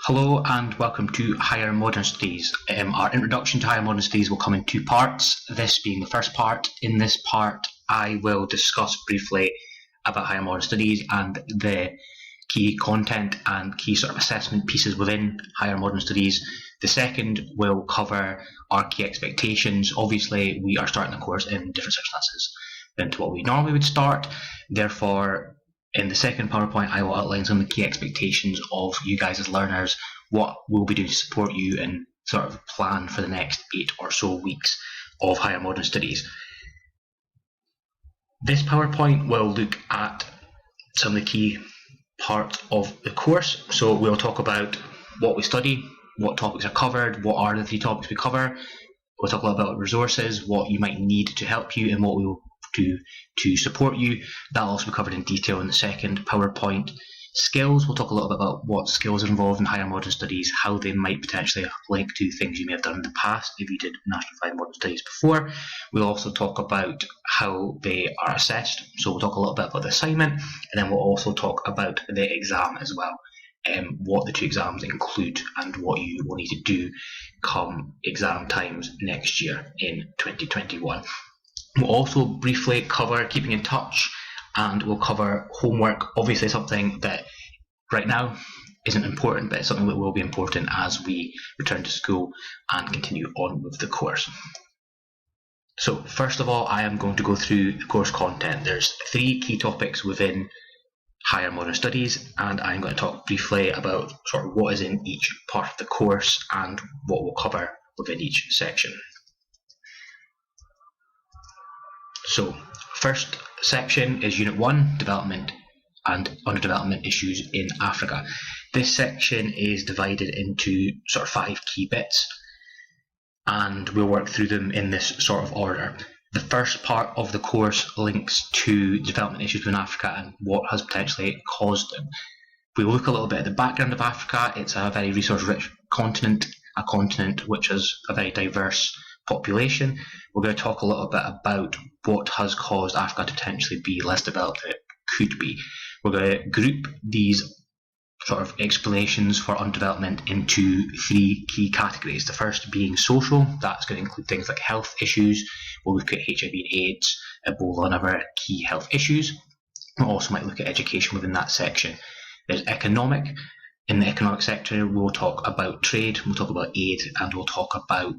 Hello and welcome to Higher Modern Studies. Our introduction to Higher Modern Studies will come in two parts, this being the first part. In this part I will discuss briefly about Higher Modern Studies and the key content and key sort of assessment pieces within Higher Modern Studies. The second will cover our key expectations. Obviously we are starting the course in different circumstances than to what we normally would start, therefore in the second PowerPoint, I will outline some of the key expectations of you guys as learners, what we'll be doing to support you and sort of plan for the next 8 or so weeks of Higher Modern Studies. This PowerPoint will look at some of the key parts of the course. So we'll talk about what we study, what topics are covered, what are the 3 topics we cover. We'll talk a lot about resources, what you might need to help you and what we will do to support you. That'll also be covered in detail in the second PowerPoint. Skills, we'll talk a little bit about what skills are involved in Higher Modern Studies, how they might potentially link to things you may have done in the past if you did National Higher Modern Studies before. We'll also talk about how they are assessed, so we'll talk a little bit about the assignment, and then we'll also talk about the exam as well, what the 2 exams include and what you will need to do come exam times next year in 2021. We'll also briefly cover keeping in touch, and we'll cover homework, obviously something that right now isn't important, but it's something that will be important as we return to school and continue on with the course. So first of all, I am going to go through the course content. There's 3 key topics within Higher Modern Studies, and I'm going to talk briefly about sort of what is in each part of the course and what we'll cover within each section. So, first section is Unit 1, Development and Underdevelopment Issues in Africa. This section is divided into sort of 5 key bits, and we'll work through them in this sort of order. The first part of the course links to development issues in Africa and what has potentially caused them. We will look a little bit at the background of Africa. It's a very resource-rich continent, a continent which has a very diverse population. We're going to talk a little bit about what has caused Africa to potentially be less developed than it could be. We're going to group these sort of explanations for underdevelopment into 3 key categories. The first being social. That's going to include things like health issues. We'll look at HIV and AIDS, Ebola and other key health issues. We also might look at education within that section. There's economic. In the economic sector, we'll talk about trade, we'll talk about aid, and we'll talk about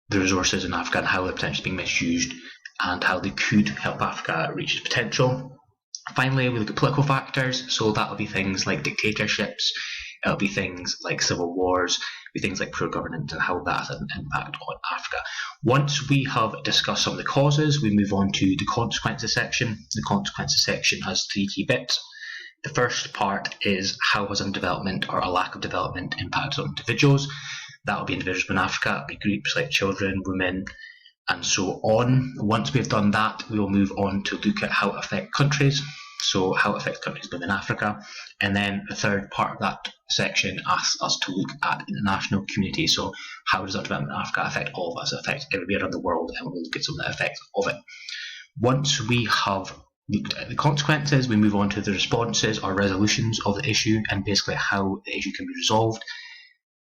the resources in Africa and how they're potentially being misused and how they could help Africa reach its potential. Finally, we look at political factors, so that'll be things like dictatorships, it'll be things like civil wars, it'll be things like poor governance and how that has an impact on Africa. Once we have discussed some of the causes, we move on to the consequences section. The consequences section has 3 key bits. The first part is how has underdevelopment or a lack of development impacted on individuals. That will be individuals in Africa, it'll be groups like children, women, and so on. Once we've done that, we will move on to look at how it affects countries, so how it affects countries within Africa. And then the third part of that section asks us to look at international community, so how does underdevelopment in Africa affect all of us, affect everywhere around the world, and we'll look at some of the effects of it. Once we have looked at the consequences, we move on to the responses or resolutions of the issue and basically how the issue can be resolved.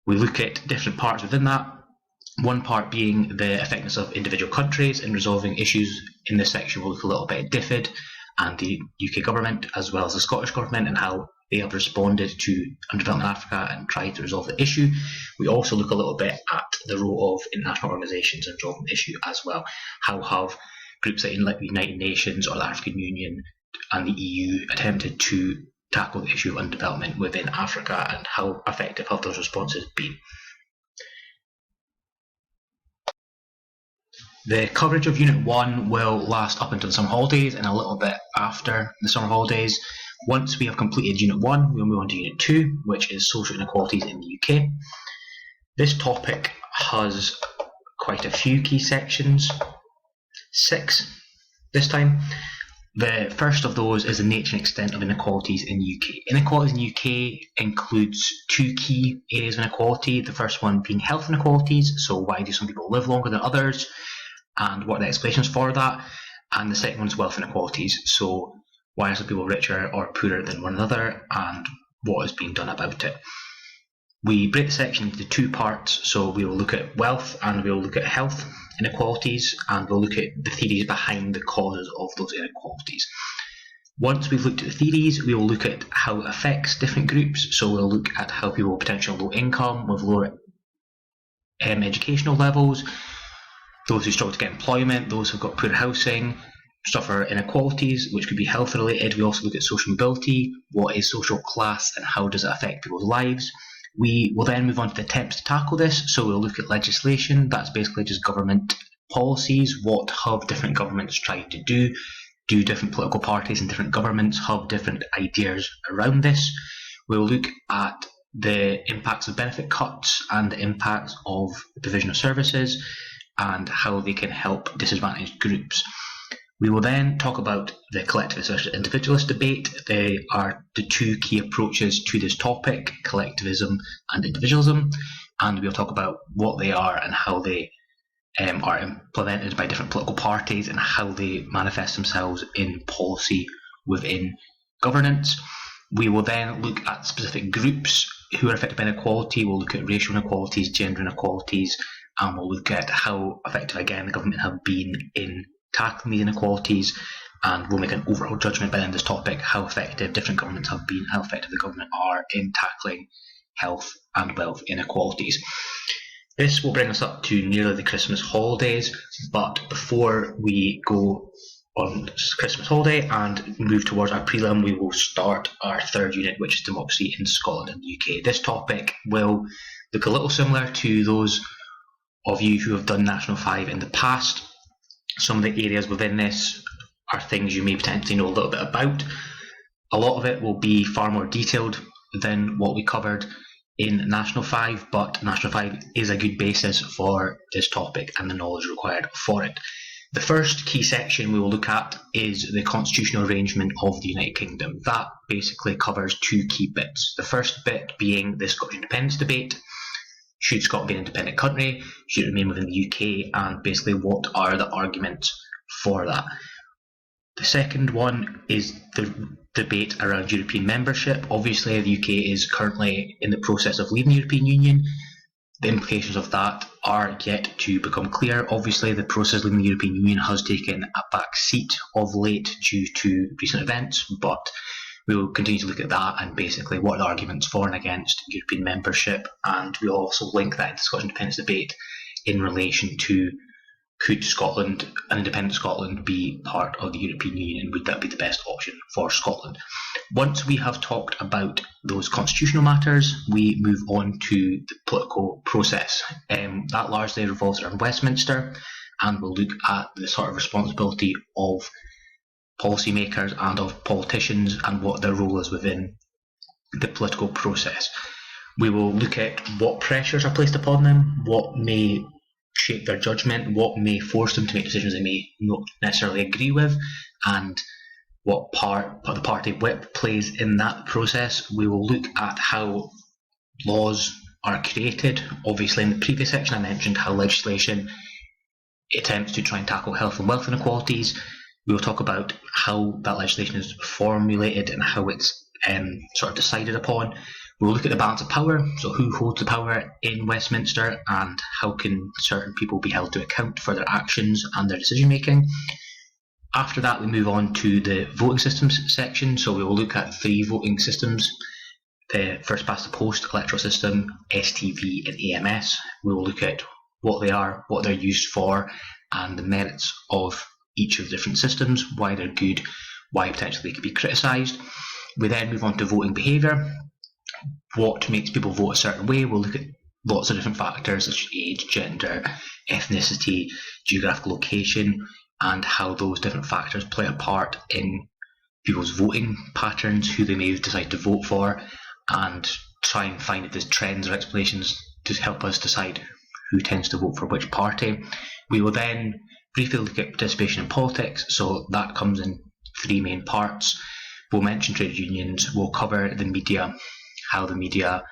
We look at different parts within that, one part being the effectiveness of individual countries in resolving issues. In this section we'll look a little bit at DFID and the UK government as well as the Scottish government and how they have responded to underdevelopment in Africa and tried to resolve the issue. We also look a little bit at the role of international organisations in resolving the issue as well. How have groups like the United Nations or the African Union and the EU attempted to tackle the issue of underdevelopment within Africa and how effective have those responses been. The coverage of Unit 1 will last up until the summer holidays and a little bit after the summer holidays. Once we have completed Unit 1, we'll move on to Unit 2, which is social inequalities in the UK. This topic has quite a few key sections, 6 this time. The first of those is the nature and extent of inequalities in the UK. Inequalities in the UK includes 2 key areas of inequality. The first one being health inequalities, so why do some people live longer than others and what are the explanations for that. And the second one is wealth inequalities, so why are some people richer or poorer than one another and what is being done about it. We break the section into two parts, so we will look at wealth and we will look at health inequalities, and we'll look at the theories behind the causes of those inequalities. Once we've looked at the theories, we will look at how it affects different groups, so we'll look at how people with potential low income, with lower educational levels, those who struggle to get employment, those who've got poor housing, suffer inequalities, which could be health related. We also look at social mobility, what is social class and how does it affect people's lives. We will then move on to the attempts to tackle this, so we'll look at legislation. That's basically just government policies. What have different governments tried to do? Do different political parties and different governments have different ideas around this? We'll look at the impacts of benefit cuts and the impacts of the provision of services and how they can help disadvantaged groups. We will then talk about the collectivist versus individualist debate. They are the two key approaches to this topic, collectivism and individualism, and we'll talk about what they are and how they are implemented by different political parties and how they manifest themselves in policy within governance. We will then look at specific groups who are affected by inequality. We'll look at racial inequalities, gender inequalities, and we'll look at how effective, again, the government have been in tackling these inequalities, and we'll make an overall judgment by the end of this topic how effective different governments have been, how effective the government are in tackling health and wealth inequalities. This will bring us up to nearly the Christmas holidays, but before we go on Christmas holiday and move towards our prelim, we will start our third unit, which is democracy in Scotland and the UK. This topic will look a little similar to those of you who have done National 5 in the past. Some of the areas within this are things you may potentially know a little bit about. A lot of it will be far more detailed than what we covered in National 5, but National 5 is a good basis for this topic and the knowledge required for it. The first key section we will look at is the constitutional arrangement of the United Kingdom. That basically covers two key bits. The first bit being the Scottish independence debate. Should Scotland be an independent country? Should it remain within the UK? And basically, what are the arguments for that? The second one is the debate around European membership. Obviously, the UK is currently in the process of leaving the European Union. The implications of that are yet to become clear. Obviously, the process of leaving the European Union has taken a back seat of late due to recent events, but we will continue to look at that and basically what are the arguments for and against European membership, and we'll also link that into the Scottish independence debate in relation to could Scotland, an independent Scotland, be part of the European Union, and would that be the best option for Scotland? Once we have talked about those constitutional matters, we move on to the political process. That largely revolves around Westminster, and we'll look at the sort of responsibility of policymakers and of politicians and what their role is within the political process. We will look at what pressures are placed upon them, what may shape their judgment, what may force them to make decisions they may not necessarily agree with, and what part the party whip plays in that process. We will look at how laws are created. Obviously, in the previous section I mentioned how legislation attempts to try and tackle health and wealth inequalities. We will talk about how that legislation is formulated and how it's sort of decided upon. We'll look at the balance of power, so who holds the power in Westminster and how can certain people be held to account for their actions and their decision making. After that, we move on to the voting systems section, so we will look at three voting systems: the first past the post electoral system, STV and AMS. We will look at what they are, what they're used for, and the merits of each of the different systems, why they're good, why potentially they could be criticised. We then move on to voting behaviour, what makes people vote a certain way. We'll look at lots of different factors such as age, gender, ethnicity, geographical location, and how those different factors play a part in people's voting patterns, who they may decide to vote for, and try and find if there's trends or explanations to help us decide who tends to vote for which party. We will then briefly look at participation in politics, so that comes in three main parts. We'll mention trade unions, we'll cover the media, how the media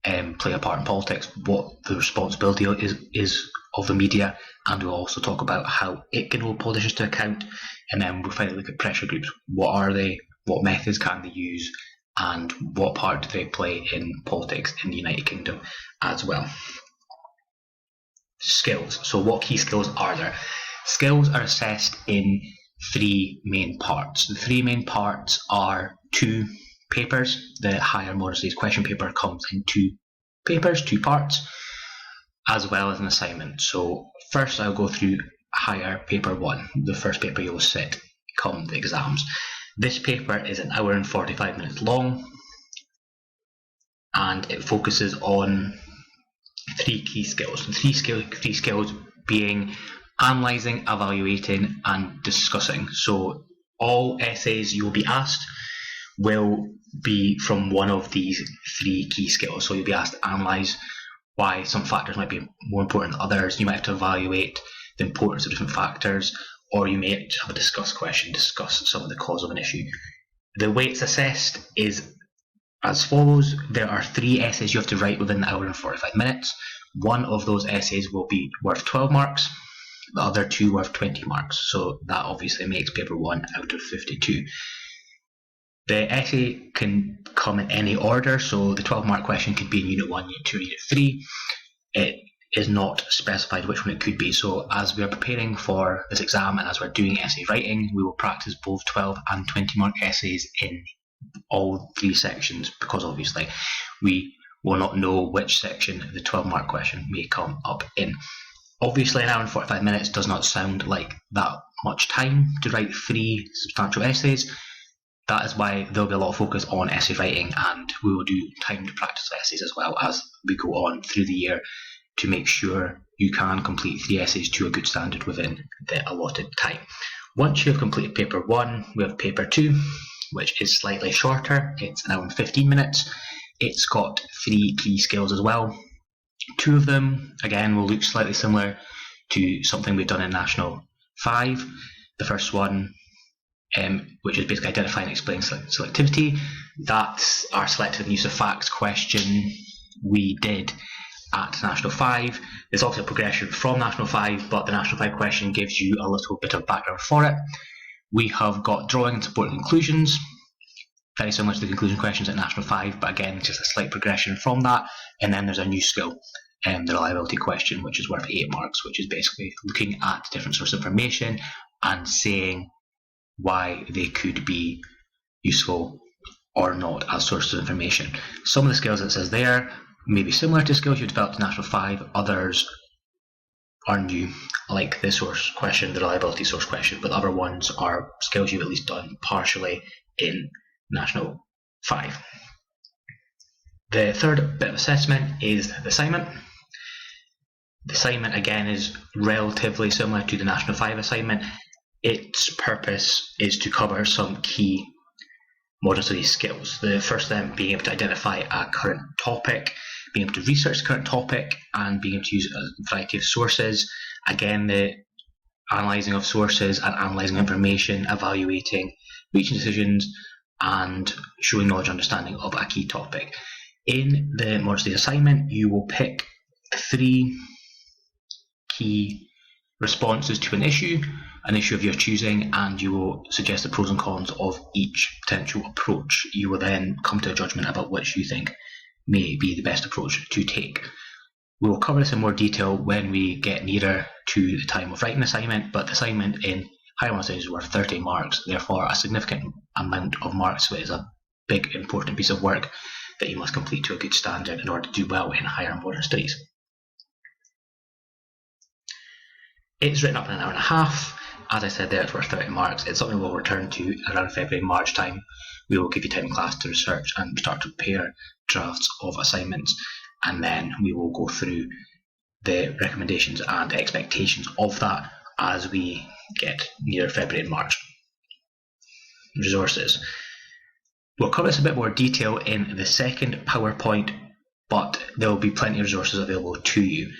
play a part in politics, what the responsibility is of the media, and we'll also talk about how it can hold politicians to account, and then we'll finally look at pressure groups. What are they? What methods can they use? and what part do they play in politics in the United Kingdom as well. Skills. So what key skills are there? Skills are assessed in 3 main parts. The 3 main parts are 2 papers. The higher modern studies question paper comes in 2 papers, 2 parts, as well as an assignment. So first I'll go through higher paper 1, the first paper you will sit come the exams. This paper is an hour and 45 minutes long, and it focuses on 3 key skills. The three skills being analysing, evaluating and discussing. So all essays you will be asked will be from one of these 3 key skills. So you'll be asked to analyse why some factors might be more important than others. You might have to evaluate the importance of different factors, or you may have a discuss question, discuss some of the cause of an issue. The way it's assessed is as follows. There are 3 essays you have to write within the hour and 45 minutes. One of those essays will be worth 12 marks, the other 2 worth 20 marks. So that obviously makes paper 1 out of 52. The essay can come in any order, so the 12-mark question could be in Unit 1, Unit 2, Unit 3. It is not specified which one it could be. So as we are preparing for this exam and as we're doing essay writing, we will practice both 12 and 20-mark essays in all 3 sections, because obviously we will not know which section the 12-mark question may come up in. Obviously an hour and 45 minutes does not sound like that much time to write 3 substantial essays. That is why there will be a lot of focus on essay writing, and we will do timed practice essays as well as we go on through the year to make sure you can complete 3 essays to a good standard within the allotted time. Once you have completed paper 1, we have paper 2, which is slightly shorter. It's an hour and 15 minutes. It's got 3 key skills as well. 2 of them, again, will look slightly similar to something we've done in National 5. The first one, which is basically identify and explain selectivity. That's our selective use of facts question we did at National 5. There's also a progression from National 5, but the National 5 question gives you a little bit of background for it. We have got drawing and supporting conclusions, very similar to the conclusion questions at National 5, but again, just a slight progression from that. And then there's a new skill, the reliability question, which is worth 8 marks, which is basically looking at different sources of information and saying why they could be useful or not as sources of information. Some of the skills it says there may be similar to skills you developed in National 5, others are new, like the source question, the reliability source question, but other ones are skills you've at least done partially in National 5. The third bit of assessment is the assignment. The assignment again is relatively similar to the National 5 assignment. Its purpose is to cover some key modern studies skills. The first then being able to identify a current topic, being able to research the current topic, and being able to use a variety of sources. Again, the analysing of sources and analysing information, evaluating, reaching decisions, and showing knowledge and understanding of a key topic. In the modern studies assignment, you will pick 3 key responses to an issue of your choosing, and you will suggest the pros and cons of each potential approach. You will then come to a judgment about which you think may be the best approach to take. We will cover this in more detail when we get nearer to the time of writing the assignment, but the assignment in higher modern studies is worth 30 marks, therefore a significant amount of marks, so it is a big important piece of work that you must complete to a good standard in order to do well in higher modern studies. It's written up in an hour and a half. As I said there, it's worth 30 marks. It's something we'll return to around February, March time. We will give you time in class to research and start to prepare drafts of assignments, and then we will go through the recommendations and expectations of that as we get near February and March. Resources. We'll cover this in a bit more detail in the second PowerPoint, but there will be plenty of resources available to you.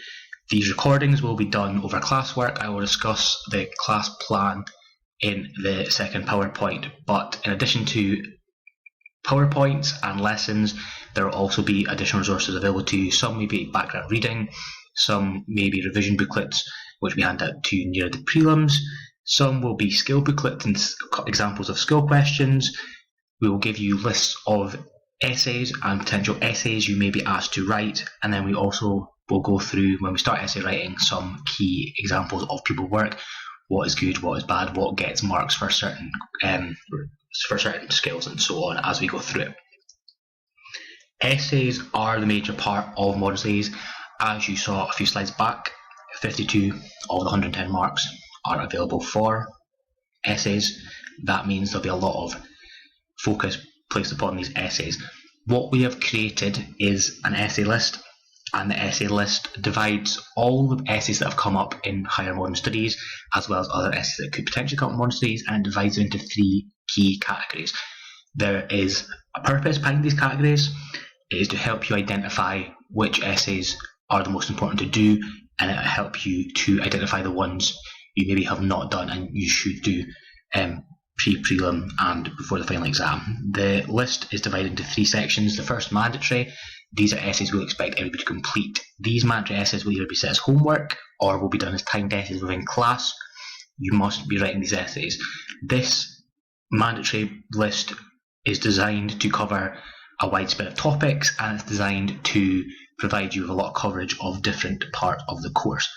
These recordings will be done over classwork. I will discuss the class plan in the second PowerPoint, but in addition to PowerPoints and lessons, there will also be additional resources available to you. Some may be background reading, some may be revision booklets which we hand out to you near the prelims, some will be skill booklets and examples of skill questions, We will give you lists of essays and potential essays you may be asked to write, and then we also will go through, when we start essay writing, some key examples of pupil work, what is good, what is bad, what gets marks for certain skills, and so on as we go through it. Essays are the major part of model studies. As you saw a few slides back, 52 of the 110 marks are available for essays. That means there'll be a lot of focus placed upon these essays. What we have created is an essay list, and the essay list divides all the essays that have come up in higher modern studies, as well as other essays that could potentially come up in modern studies, and it divides them into 3 key categories. There is a purpose behind these categories. It is to help you identify which essays are the most important to do, and it will help you to identify the ones you maybe have not done and you should do pre-prelim and before the final exam. The list is divided into 3 sections. The first, mandatory. These are essays we'll expect everybody to complete. These mandatory essays will either be set as homework or will be done as timed essays within class. You must be writing these essays. This mandatory list is designed to cover a wide spread of topics, and it's designed to provide you with a lot of coverage of different parts of the course.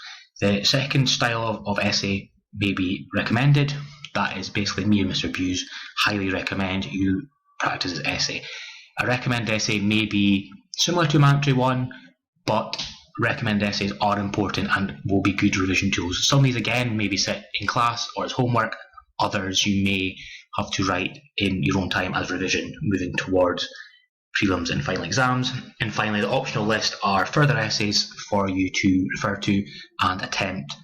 The second style of essay may be recommended. That is basically me and Mr. Buse highly recommend you practice this essay. A recommended essay may be similar to a mandatory one, but recommended essays are important and will be good revision tools. Some of these again may be set in class or as homework. Others you may have to write in your own time as revision moving towards prelims and final exams. And finally, the optional list are further essays for you to refer to and attempt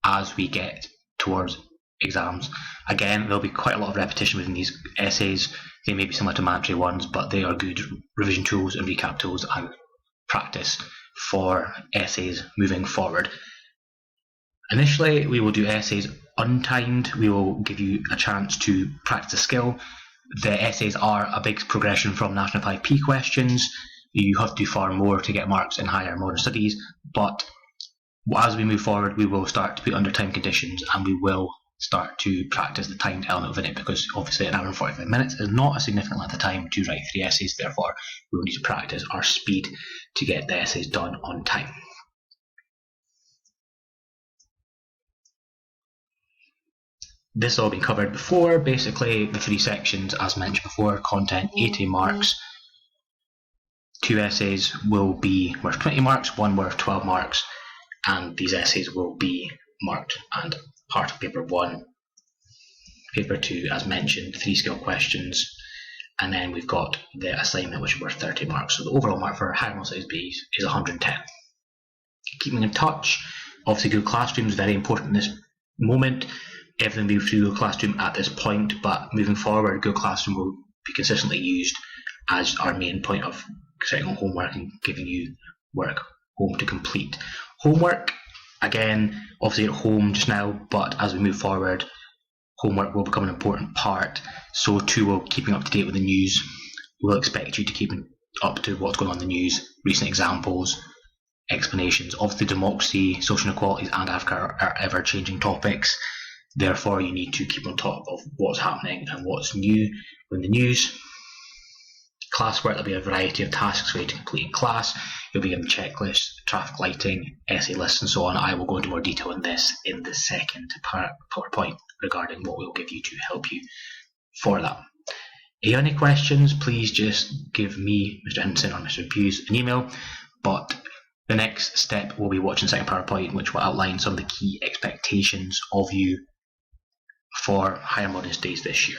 as we get towards exams. Again, there'll be quite a lot of repetition within these essays. They may be similar to mandatory ones, but they are good revision tools and recap tools and practice for essays moving forward. Initially, we will do essays untimed. We will give you a chance to practice a skill. The essays are a big progression from National 5P questions. You have to do far more to get marks in higher modern studies, but as we move forward, we will start to put under time conditions, and we will start to practice the timed element within it, because obviously an hour and 45 minutes is not a significant length of time to write 3 essays. Therefore, we will need to practice our speed to get the essays done on time. This has all been covered before. Basically, the 3 sections, as mentioned before: content 80 marks, 2 essays will be worth 20 marks, 1 worth 12 marks, and these essays will be marked and part of paper 1. Paper 2, as mentioned, 3 skill questions, and then we've got the assignment, which is worth 30 marks. So the overall mark for higher modern studies B is 110. Keeping in touch, obviously Google Classroom is very important in this moment. Everything will be through Google Classroom at this point, but moving forward, Google Classroom will be consistently used as our main point of setting on homework and giving you work home to complete. Homework, again, obviously at home just now, but as we move forward, homework will become an important part. So too will keeping up to date with the news. We'll expect you to keep up to what's going on in the news, recent examples, explanations. Obviously, democracy, social inequalities, and Africa are ever-changing topics. Therefore, you need to keep on top of what's happening and what's new in the news. Classwork, there'll be a variety of tasks for you to complete in class. You'll be given checklists, traffic lighting, essay lists, and so on. I will go into more detail on this in the second PowerPoint regarding what we'll give you to help you for that. If you have any questions, please just give me, Mr. Hinson, or Mr. Buse an email. But the next step will be watching the second PowerPoint, which will outline some of the key expectations of you for higher modern studies this year.